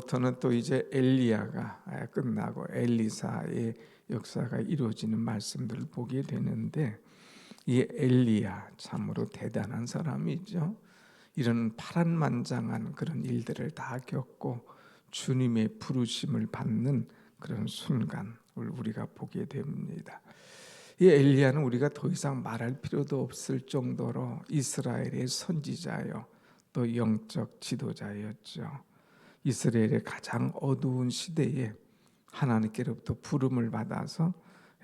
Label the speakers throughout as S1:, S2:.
S1: 오늘부터는 또 이제 엘리야가 끝나고 엘리사의 역사가 이루어지는 말씀들을 보게 되는데, 이 엘리야 참으로 대단한 사람이죠. 이런 파란만장한 그런 일들을 다 겪고 주님의 부르심을 받는 그런 순간을 우리가 보게 됩니다. 이 엘리야는 우리가 더 이상 말할 필요도 없을 정도로 이스라엘의 선지자요, 또 영적 지도자였죠. 이스라엘의 가장 어두운 시대에 하나님께로부터 부름을 받아서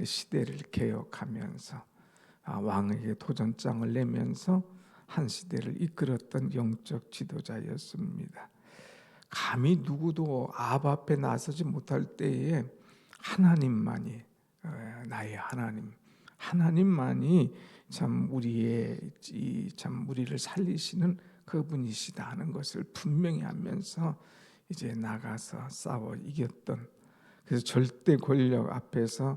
S1: 시대를 개혁하면서 왕에게 도전장을 내면서 한 시대를 이끌었던 영적 지도자였습니다. 감히 누구도 아합 앞에 나서지 못할 때에 하나님만이, 나의 하나님만이 참 우리를 살리시는 그분이시다 하는 것을 분명히 하면서 이제 나가서 싸워 이겼던, 그래서 절대 권력 앞에서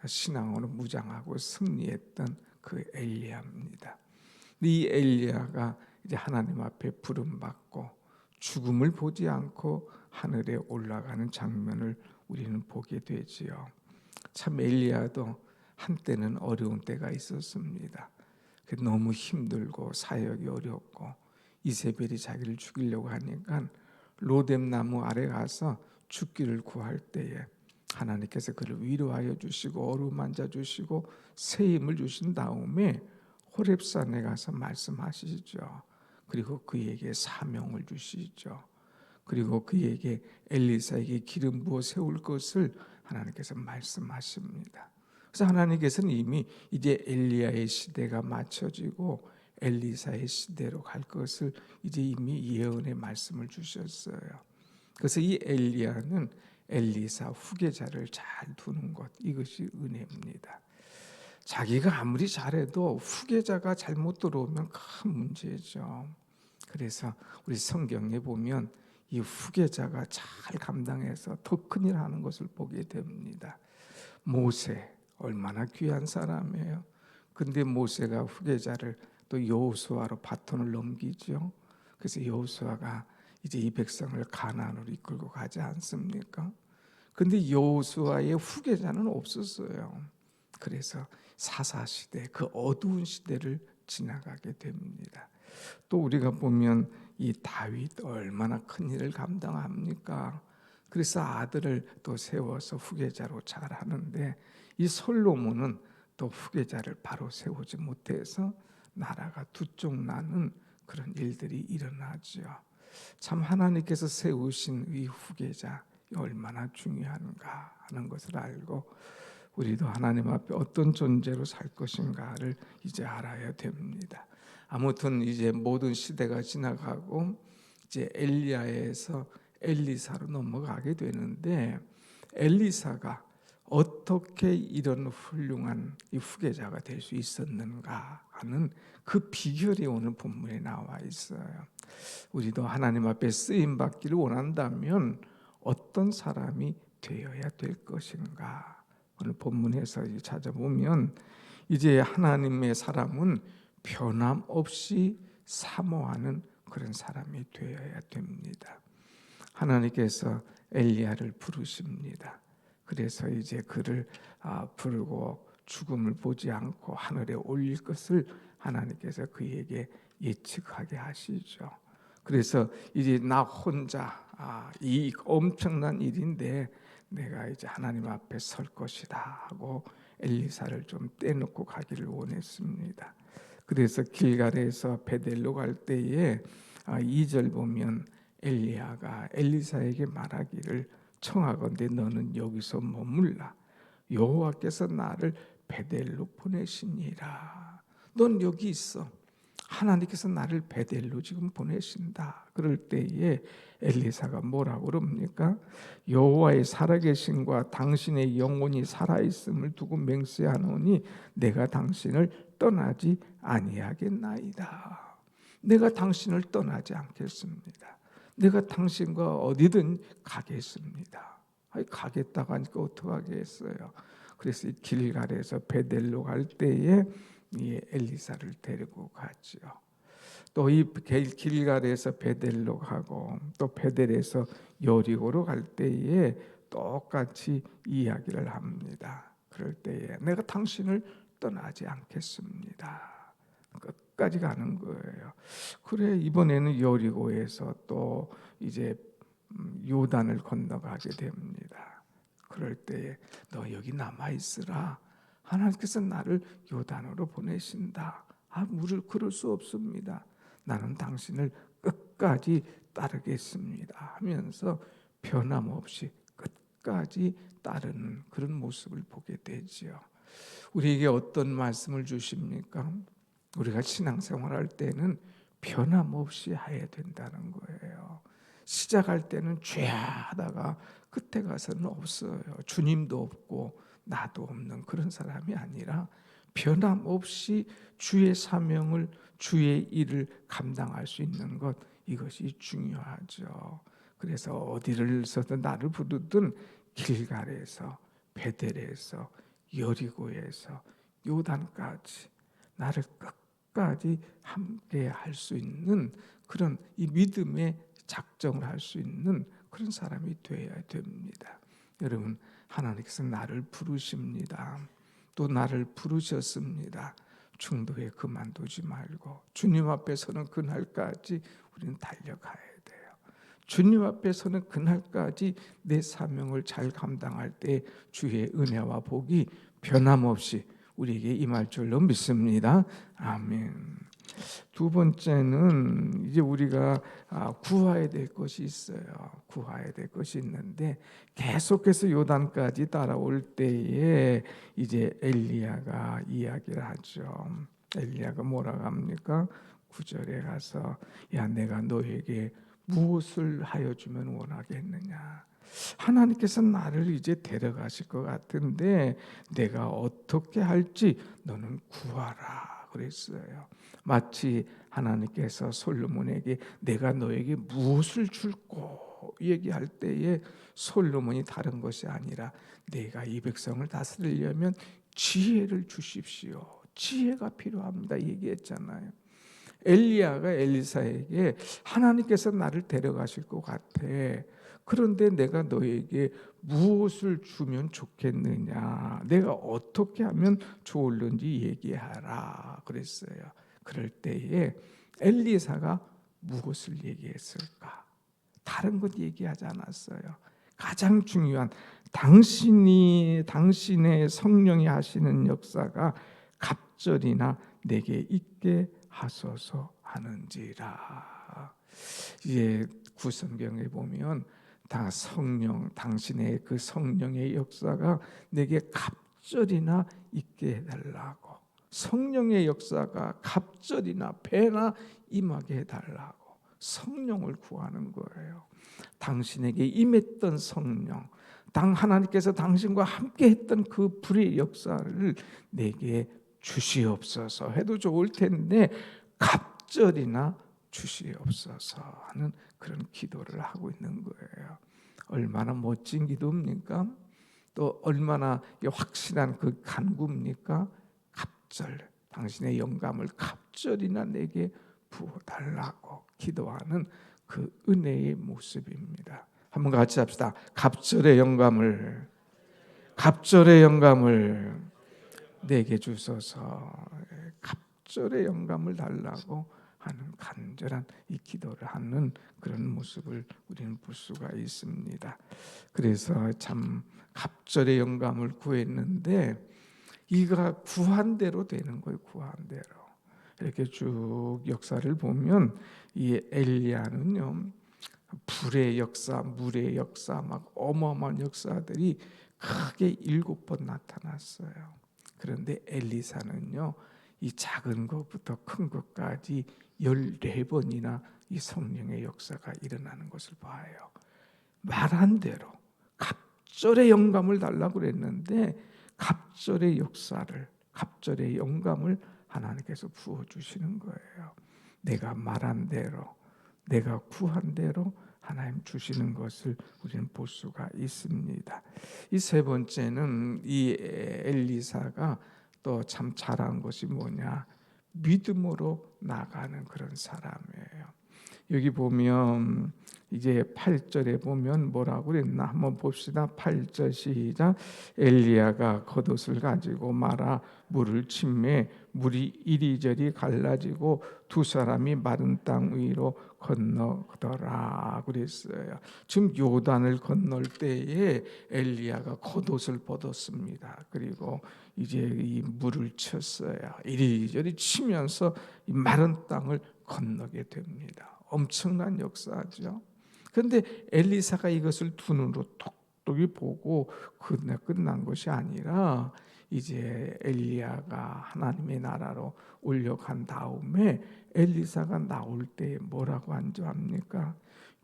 S1: 신앙으로 무장하고 승리했던 그 엘리야입니다. 이 엘리야가 이제 하나님 앞에 부름 받고 죽음을 보지 않고 하늘에 올라가는 장면을 우리는 보게 되지요. 참 엘리야도 한때는 어려운 때가 있었습니다. 너무 힘들고 사역이 어렵고 이세벨이 자기를 죽이려고 하니까 로뎀 나무 아래 가서 죽기를 구할 때에 하나님께서 그를 위로하여 주시고 어루만져 주시고 새 힘을 주신 다음에 호렙산에 가서 말씀하시죠. 그리고 그에게 사명을 주시죠. 그리고 그에게 엘리사에게 기름 부어 세울 것을 하나님께서 말씀하십니다. 그래서 하나님께서는 이미 이제 엘리야의 시대가 맞춰지고 엘리사의 시대로 갈 것을 이제 이미 예언의 말씀을 주셨어요. 그래서 이 엘리야는 엘리사 후계자를 잘 두는 것, 이것이 은혜입니다. 자기가 아무리 잘해도 후계자가 잘못 들어오면 큰 문제죠. 그래서 우리 성경에 보면 이 후계자가 잘 감당해서 더 큰일 하는 것을 보게 됩니다. 모세 얼마나 귀한 사람이에요. 근데 모세가 후계자를 또 여호수아로 바톤을 넘기죠. 그래서 여호수아가 이제 이 백성을 가나안으로 이끌고 가지 않습니까? 근데 여호수아의 후계자는 없었어요. 그래서 사사시대, 그 어두운 시대를 지나가게 됩니다. 또 우리가 보면 이 다윗 얼마나 큰 일을 감당합니까? 그래서 아들을 또 세워서 후계자로 잘 하는데, 이 솔로몬은 또 후계자를 바로 세우지 못해서 나라가 두 쪽 나는 그런 일들이 일어나죠. 참 하나님께서 세우신 이 후계자 얼마나 중요한가 하는 것을 알고 우리도 하나님 앞에 어떤 존재로 살 것인가를 이제 알아야 됩니다. 아무튼 이제 모든 시대가 지나가고 이제 엘리야에서 엘리사로 넘어가게 되는데, 엘리사가 어떻게 이런 훌륭한 이 후계자가 될 수 있었는가 하는 그 비결이 오늘 본문에 나와 있어요. 우리도 하나님 앞에 쓰임 받기를 원한다면 어떤 사람이 되어야 될 것인가? 오늘 본문에서 찾아보면 이제 하나님의 사람은 변함없이 사모하는 그런 사람이 되어야 됩니다. 하나님께서 엘리야를 부르십니다. 그래서 이제 그를 부르고 죽음을 보지 않고 하늘에 올릴 것을 하나님께서 그에게 예측하게 하시죠. 그래서 이제 나 혼자 이 엄청난 일인데 내가 이제 하나님 앞에 설 것이다 하고 엘리사를 좀 떼놓고 가기를 원했습니다. 그래서 길갈에서 베델로 갈 때에 2절 보면 엘리야가 엘리사에게 말하기를 청하건대 너는 여기서 머물라. 여호와께서 나를 베델로 보내시니라. 넌 여기 있어. 하나님께서 나를 베델로 지금 보내신다. 그럴 때에 엘리사가 뭐라고 그럽니까? 여호와의 살아계심과 당신의 영혼이 살아있음을 두고 맹세하노니 내가 당신을 떠나지 아니하겠나이다. 내가 당신을 떠나지 않겠습니다. 내가 당신과 어디든 가겠습니다. 가겠다고 하니까 어떡하겠어요. 그래서 길갈에서 베델로 갈 때에 이 엘리사를 데리고 갔죠. 또 이 길갈에서 베델로 가고 또 베델에서 여리고로 갈 때에 똑같이 이야기를 합니다. 그럴 때에 내가 당신을 떠나지 않겠습니다. 끝까지 가는 거예요. 그래 이번에는 여리고에서 또 이제 요단을 건너가게 됩니다. 그럴 때에 너 여기 남아 있으라. 하나님께서 나를 요단으로 보내신다. 그럴 수 없습니다. 나는 당신을 끝까지 따르겠습니다. 하면서 변함없이 끝까지 따르는 그런 모습을 보게 되지요. 우리에게 어떤 말씀을 주십니까? 우리가 신앙생활할 때는 변함없이 해야 된다는 거예요. 시작할 때는 죄하다가 끝에 가서는 없어요. 주님도 없고 나도 없는 그런 사람이 아니라 변함없이 주의 사명을, 주의 일을 감당할 수 있는 것, 이것이 중요하죠. 그래서 어디를서든 나를 부르든 길갈에서, 베델에서, 여리고에서, 요단까지 나를 끝까지 함께 할 수 있는 그런 이 믿음의 작정을 할 수 있는 그런 사람이 되어야 됩니다. 여러분, 하나님께서 나를 부르십니다. 또 나를 부르셨습니다. 중도에 그만두지 말고 주님 앞에 서는 그날까지 우리는 달려가야 돼요. 주님 앞에 서는 그날까지 내 사명을 잘 감당할 때 주의 은혜와 복이 변함없이 우리에게 임할 줄로 믿습니다. 아멘. 두 번째는 이제 우리가 구해야 될 것이 있어요. 구해야 될 것이 있는데 계속해서 요단까지 따라올 때에 이제 엘리야가 이야기를 하죠. 엘리야가 뭐라고 합니까? 9절에 가서 야 내가 너에게 무엇을 하여 주면 원하겠느냐. 하나님께서 나를 이제 데려가실 것 같은데 내가 어떻게 할지 너는 구하라 그랬어요. 마치 하나님께서 솔로몬에게 내가 너에게 무엇을 줄고 얘기할 때에 솔로몬이 다른 것이 아니라 내가 이 백성을 다스리려면 지혜를 주십시오. 지혜가 필요합니다. 얘기했잖아요. 엘리야가 엘리사에게 하나님께서 나를 데려가실 것 같아. 그런데 내가 너에게 무엇을 주면 좋겠느냐? 내가 어떻게 하면 좋을는지 얘기하라 그랬어요. 그럴 때에 엘리사가 무엇을 얘기했을까? 다른 것 얘기하지 않았어요. 가장 중요한 당신의 성령이 하시는 역사가 갑절이나 내게 있게 하소서 하는지라. 이제 구성경에 보면 다 성령, 당신의 그 성령의 역사가 내게 갑절이나 있게 해달라고. 성령의 역사가 갑절이나 배나 임하게 해달라고 성령을 구하는 거예요. 당신에게 임했던 성령, 하나님께서 당신과 함께 했던 그 불의 역사를 내게 주시옵소서 해도 좋을 텐데 갑절이나 주시옵소서 하는 그런 기도를 하고 있는 거예요. 얼마나 멋진 기도입니까? 또 얼마나 확실한 그 간구입니까? 갑절, 당신의 영감을 갑절이나 내게 부어달라고 기도하는 그 은혜의 모습입니다. 한번 같이 합시다. 갑절의 영감을 내게 주소서. 갑절의 영감을 달라고 하는 간절한 이 기도를 하는 그런 모습을 우리는 볼 수가 있습니다. 그래서 참 갑절의 영감을 구했는데 이가 구한 대로 되는 거예요. 구한 대로. 이렇게 쭉 역사를 보면 이 엘리야는요, 불의 역사, 물의 역사, 막 어마어마한 역사들이 크게 7번 나타났어요. 그런데 엘리사는요, 이 작은 것부터 큰 것까지 14번이나 이 성령의 역사가 일어나는 것을 봐요. 말한 대로 갑절의 영감을 달라고 그랬는데 갑절의 역사를, 갑절의 영감을 하나님께서 부어주시는 거예요. 내가 말한 대로, 내가 구한 대로 하나님 주시는 것을 우리는 볼 수가 있습니다. 이 세 번째는 이 엘리사가 또 참 잘한 것이 뭐냐? 믿음으로 나가는 그런 사람이에요. 여기 보면 이제 8절에 보면 뭐라고 그랬나 한번 봅시다. 8절 시작. 엘리야가 겉옷을 가지고 말아 물을 침매 물이 이리저리 갈라지고 두 사람이 마른 땅 위로 건너더라 그랬어요. 지금 요단을 건널 때에 엘리야가 겉옷을 벗었습니다. 그리고 이제 이 물을 쳤어요. 이리저리 치면서 이 마른 땅을 건너게 됩니다. 엄청난 역사죠. 그런데 엘리사가 이것을 두 눈으로 똑똑히 보고 끝난 것이 아니라 이제 엘리야가 하나님의 나라로 올려간 다음에 엘리사가 나올 때 뭐라고 합니까?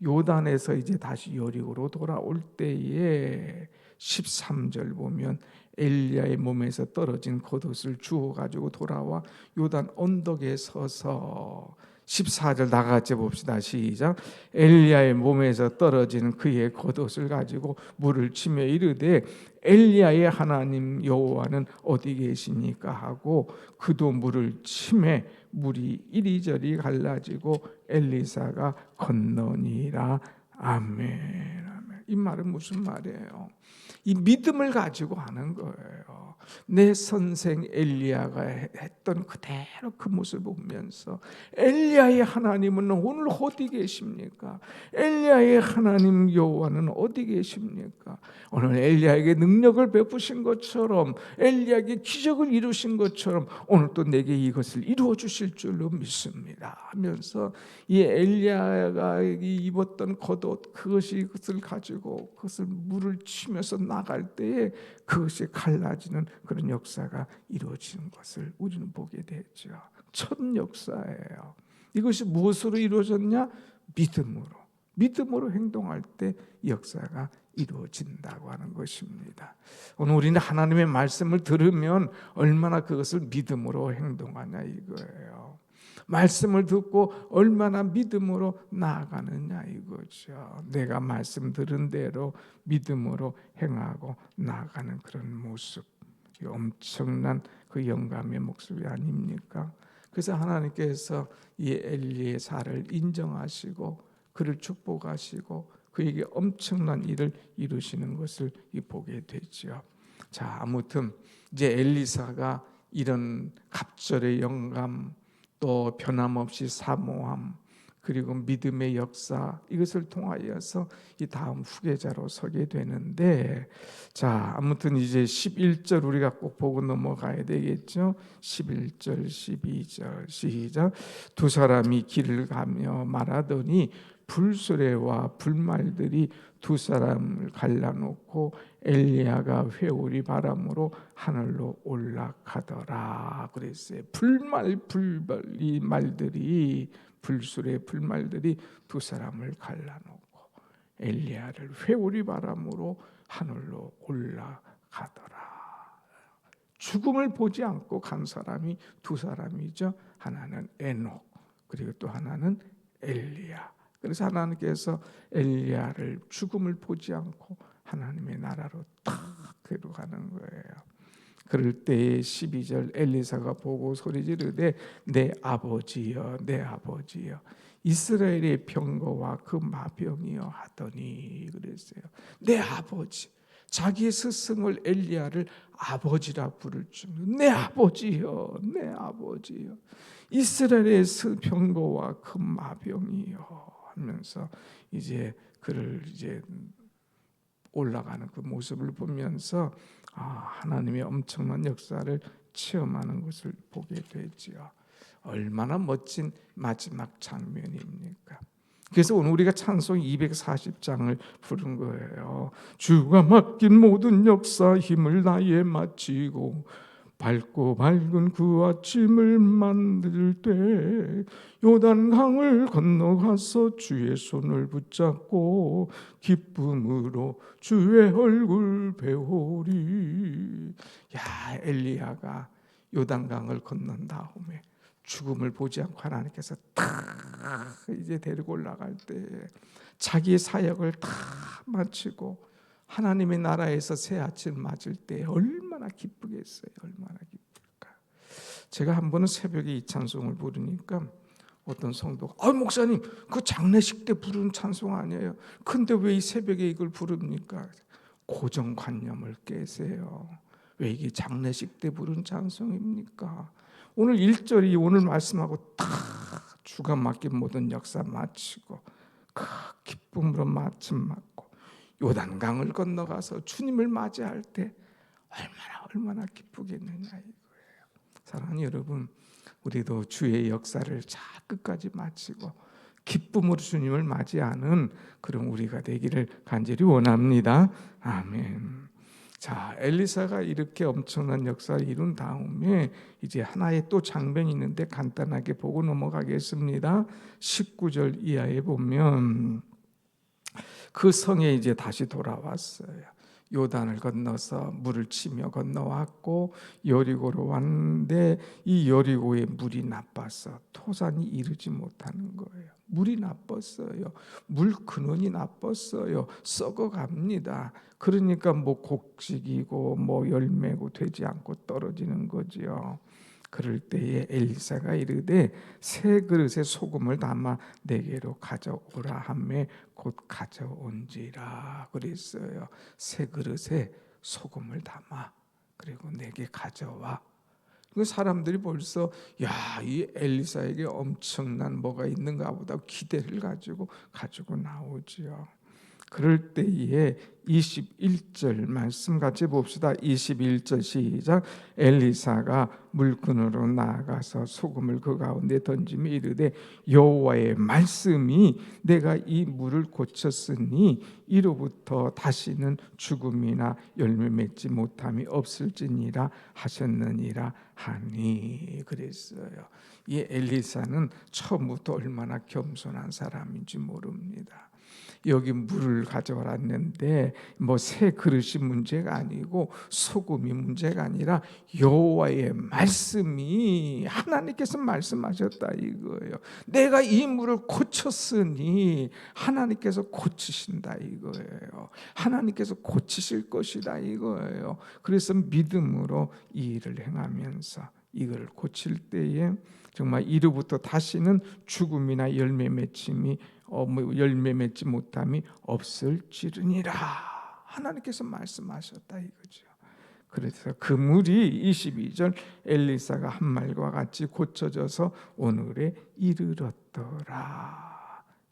S1: 요단에서 이제 다시 여리고로 돌아올 때에 13절 보면 엘리야의 몸에서 떨어진 겉옷을 주워 가지고 돌아와 요단 언덕에 서서 14절 나같이 봅시다. 시작. 엘리야의 몸에서 떨어진 그의 겉옷을 가지고 물을 치며 이르되 엘리야의 하나님 여호와는 어디 계시니까 하고 그도 물을 치매 물이 이리저리 갈라지고 엘리사가 건너니라. 아멘. 아멘. 이 말은 무슨 말이에요? 이 믿음을 가지고 하는 거예요. 내 선생 엘리야가 했던 그대로 그 모습을 보면서 엘리야의 하나님은 오늘 어디 계십니까? 엘리야의 하나님 여호와는 어디 계십니까? 오늘 엘리야에게 능력을 베푸신 것처럼 엘리야에게 기적을 이루신 것처럼 오늘 또 내게 이것을 이루어 주실 줄로 믿습니다 하면서 이 엘리야가 입었던 겉옷 그것을 가지고 그것을 물을 치면서 나갈 때에 그것이 갈라지는 그런 역사가 이루어지는 것을 우리는 보게 되죠. 첫 역사예요. 이것이 무엇으로 이루어졌냐? 믿음으로 행동할 때 역사가 이루어진다고 하는 것입니다. 오늘 우리는 하나님의 말씀을 들으면 얼마나 그것을 믿음으로 행동하냐 이거예요. 말씀을 듣고 얼마나 믿음으로 나아가느냐 이거죠. 내가 말씀 들은 대로 믿음으로 행하고 나아가는 그런 모습, 엄청난 그 영감의 목소리 아닙니까? 그래서 하나님께서 이 엘리에사를 인정하시고 그를 축복하시고 그에게 엄청난 일을 이루시는 것을 보게 되죠. 자, 아무튼 이제 엘리사가 이런 갑절의 영감 또 변함없이 사모함 그리고 믿음의 역사 이것을 통하여서 이 다음 후계자로 서게 되는데 자 아무튼 이제 11절 우리가 꼭 보고 넘어가야 되겠죠. 11절 12절 시작. 두 사람이 길을 가며 말하더니 불수레와 불말들이 두 사람을 갈라놓고 엘리야가 회오리 바람으로 하늘로 올라가더라 그랬어요. 불수레 불말들이 두 사람을 갈라놓고 엘리야를 회오리 바람으로 하늘로 올라가더라. 죽음을 보지 않고 간 사람이 두 사람이죠. 하나는 에녹 그리고 또 하나는 엘리야. 그래서 하나님께서 엘리야를 죽음을 보지 않고 하나님의 나라로 딱 데려가는 거예요. 그럴 때에 12절 엘리사가 보고 소리 지르되 내 아버지여 내 아버지여 이스라엘의 병거와 그 마병이여 하더니 그랬어요. 내 아버지 자기의 스승을 엘리야를 아버지라 부를 줄 내 아버지여 내 아버지여 이스라엘의 병거와 그 마병이여 하면서 이제 그를 이제 올라가는 그 모습을 보면서 하나님의 엄청난 역사를 체험하는 것을 보게 되지요. 얼마나 멋진 마지막 장면입니까? 그래서 오늘 우리가 찬송 240장을 부른 거예요. 주가 맡긴 모든 역사 힘을 다해 마치고 밝고 밝은 그 아침을 만들 때 요단강을 건너가서 주의 손을 붙잡고 기쁨으로 주의 얼굴 배우리. 야 엘리야가 요단강을 건넌 다음에 죽음을 보지 않고 하나님께서 다 이제 데리고 올라갈 때 자기의 사역을 다 마치고 하나님의 나라에서 새 아침을 맞을 때 얼마나 기쁘겠어요. 얼마나 기쁠까. 제가 한 번은 새벽에 이 찬송을 부르니까 어떤 성도가 목사님 그 장례식 때 부르는 찬송 아니에요. 근데 왜 이 새벽에 이걸 부릅니까? 고정관념을 깨세요. 왜 이게 장례식 때 부르는 찬송입니까? 오늘 1절이 오늘 말씀하고 다 주가 맡긴 모든 역사 마치고 그 기쁨으로 마침 맞고 요단강을 건너가서 주님을 맞이할 때 얼마나 기쁘겠느냐 이거예요. 사랑하는 여러분, 우리도 주의 역사를 잘 끝까지 마치고 기쁨으로 주님을 맞이하는 그런 우리가 되기를 간절히 원합니다. 아멘. 자, 엘리사가 이렇게 엄청난 역사를 이룬 다음에 이제 하나의 또 장면이 있는데 간단하게 보고 넘어가겠습니다. 19절 이하에 보면 그 성에 이제 다시 돌아왔어요. 요단을 건너서 물을 치며 건너왔고 여리고로 왔는데 이 여리고의 물이 나빠서 토산이 이르지 못하는 거예요. 물이 나빴어요. 물 근원이 나빴어요. 썩어갑니다. 그러니까 뭐 곡식이고 뭐 열매고 되지 않고 떨어지는 거지요. 그럴 때에 엘리사가 이르되 새 그릇에 소금을 담아 내게로 가져오라 하매 곧 가져온지라 그랬어요. 새 그릇에 소금을 담아 그리고 내게 가져와. 그 사람들이 벌써 이 엘리사에게 엄청난 뭐가 있는가 보다 기대를 가지고 나오지요. 그럴 때에 21절 말씀 같이 봅시다. 21절 시작. 엘리사가 물끈으로 나아가서 소금을 그 가운데 던지며 이르되 여호와의 말씀이 내가 이 물을 고쳤으니 이로부터 다시는 죽음이나 열매 맺지 못함이 없을지니라 하셨느니라 하니 그랬어요. 이 엘리사는 처음부터 얼마나 겸손한 사람인지 모릅니다. 여기 물을 가져왔는데 뭐 새 그릇이 문제가 아니고 소금이 문제가 아니라 여호와의 말씀이 하나님께서 말씀하셨다 이거예요. 내가 이 물을 고쳤으니 하나님께서 고치신다 이거예요. 하나님께서 고치실 것이다 이거예요. 그래서 믿음으로 이 일을 행하면서 이걸 고칠 때에 정말 이로부터 다시는 죽음이나 열매 맺지 못함이 없을지르니라 하나님께서 말씀하셨다 이거죠. 그래서 그 물이 22절 엘리사가 한 말과 같이 고쳐져서 오늘에 이르렀더라.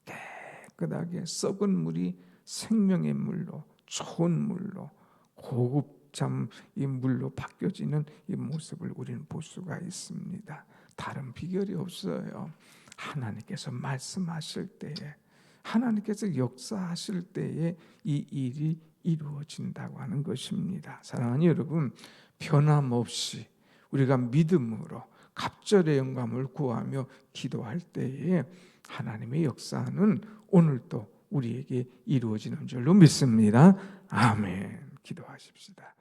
S1: 깨끗하게 썩은 물이 생명의 물로 좋은 물로 고급참 이 물로 바뀌어지는 이 모습을 우리는 볼 수가 있습니다. 다른 비결이 없어요. 하나님께서 말씀하실 때에 하나님께서 역사하실 때에 이 일이 이루어진다고 하는 것입니다. 사랑하는 여러분, 변함없이 우리가 믿음으로 갑절의 영감을 구하며 기도할 때에 하나님의 역사는 오늘도 우리에게 이루어지는 줄로 믿습니다. 아멘. 기도하십시다.